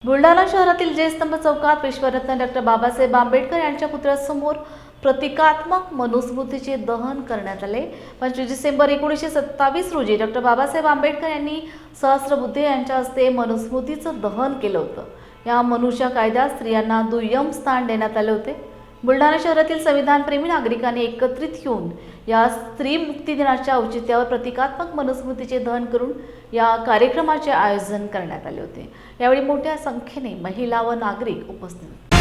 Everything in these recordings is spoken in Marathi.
बुलढाणा शहरातील जयस्तंभ चौकात विश्वरत्न डॉक्टर बाबासाहेब आंबेडकर यांच्या पुतळ्यासमोर प्रतिकात्मक मनुस्मृतीचे दहन करण्यात आले। 25 डिसेंबर 1927 रोजी डॉक्टर बाबासाहेब आंबेडकर यांनी सहस्त्रबुद्धे यांच्या हस्ते मनुस्मृतीचं दहन केलं होतं। या मनुष्य कायद्यात स्त्रियांना दुय्यम स्थान देण्यात आले होते। बुलढाणा शहरातील संविधानप्रेमी नागरिकांनी एकत्रित येऊन या स्त्री मुक्ती दिनाच्या औचित्यावर प्रतिकात्मक मनुस्मृतीचे दहन करून या कार्यक्रमाचे आयोजन करण्यात आले होते। यावेळी मोठ्या संख्येने महिला व नागरिक उपस्थित होते।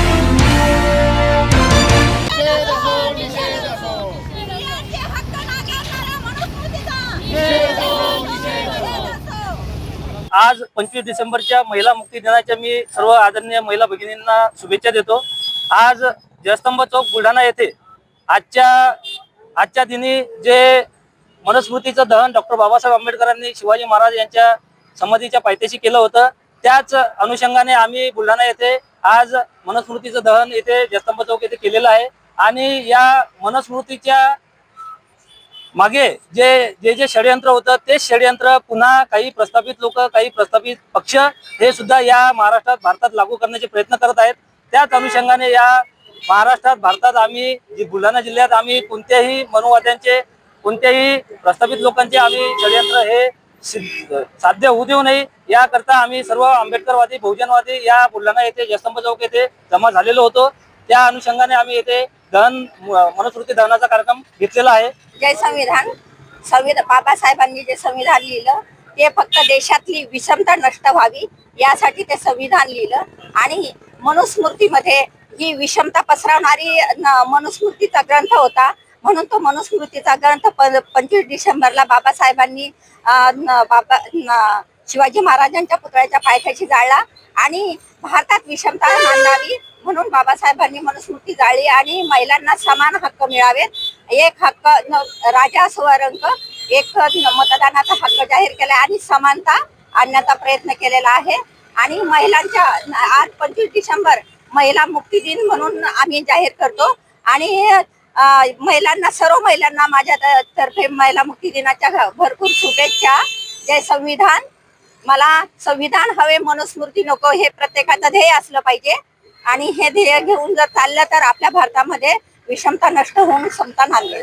आज 25 डिसेंबरच्या महिला मुक्ती दिनाच्या मी सर्व आदरणीय महिला भगिनींना शुभेच्छा देतो। आज जयस्तंभ चौक बुलढाणा येथे आजच्या दिनी जे मनुस्मृतीचं दहन डॉक्टर बाबासाहेब आंबेडकरांनी शिवाजी महाराज यांच्या समाधीच्या पायथ्याशी केलं होतं, त्याच अनुषंगाने आम्ही बुलढाणा येथे आज मनुस्मृतीचं दहन येथे जयस्तंभ चौक येथे केलेलं आहे। आणि या मनुस्मृतीच्या मागे जे षडयंत्र होतं ते षडयंत्र पुन्हा काही प्रस्थापित लोक, काही प्रस्थापित पक्ष हे सुद्धा या महाराष्ट्रात भारतात लागू करण्याचे प्रयत्न करत आहेत। त्याच अनुषंगाने या महाराष्ट्रात भारतात आम्ही बुलढाणा जिल्ह्यात आम्ही कोणत्याही मनुवाद्यांचे, कोणत्याही प्रस्थापित लोकांचे आम्ही षडयंत्र हे साध्य होऊ देऊ नये याकरता आम्ही सर्व आंबेडकरवादी, बहुजनवादी या बुलढाणा येथे जयस्तंभ चौक येथे जमा झालेलो होतो। त्या अनुषंगाने आम्ही येथे मनुस्मृती दहनाचा कार्यक्रम घेतलेला आहे। जय संविधान बाबासाहेबांनी जे संविधान लिहिलं ते फक्त देशातली विषमता नष्ट व्हावी यासाठी ते संविधान लिहिलं। आणि मनुस्मृतीमध्ये ही विषमता पसरवणारी मनुस्मृतीचा ग्रंथ होता, म्हणून तो मनुस्मृतीचा ग्रंथ 25 डिसेंबरला बाबासाहेबांनी शिवाजी महाराजांच्या पुतळ्याच्या पायथ्याशी जाळला आणि भारतात विषमता नांदावी म्हणून बाबासाहेबांनी मनुस्मृती जाळली आणि महिलांना समान हक्क मिळावेत, एक हक्क राजा स्वरंक, एक मतदानाचा हक्क जाहीर केला आणि समानता आणण्याचा प्रयत्न केलेला आहे। आणि महिलांच्या आज 25 डिसेंबर महिला मुक्ती दिन म्हणून आम्ही जाहीर करतो आणि महिलांना, सर्व महिलांना माझ्या तर्फे महिला मुक्ती दिनाच्या भरपूर शुभेच्छा। जय संविधान। मला संविधान हवे, मनुस्मृती नको, हे प्रत्येकाचं ध्येय असलं पाहिजे आणि हे ध्येय घेऊन जर चाललं तर आपल्या भारतामध्ये विषमता नष्ट होऊन समता नांदेल।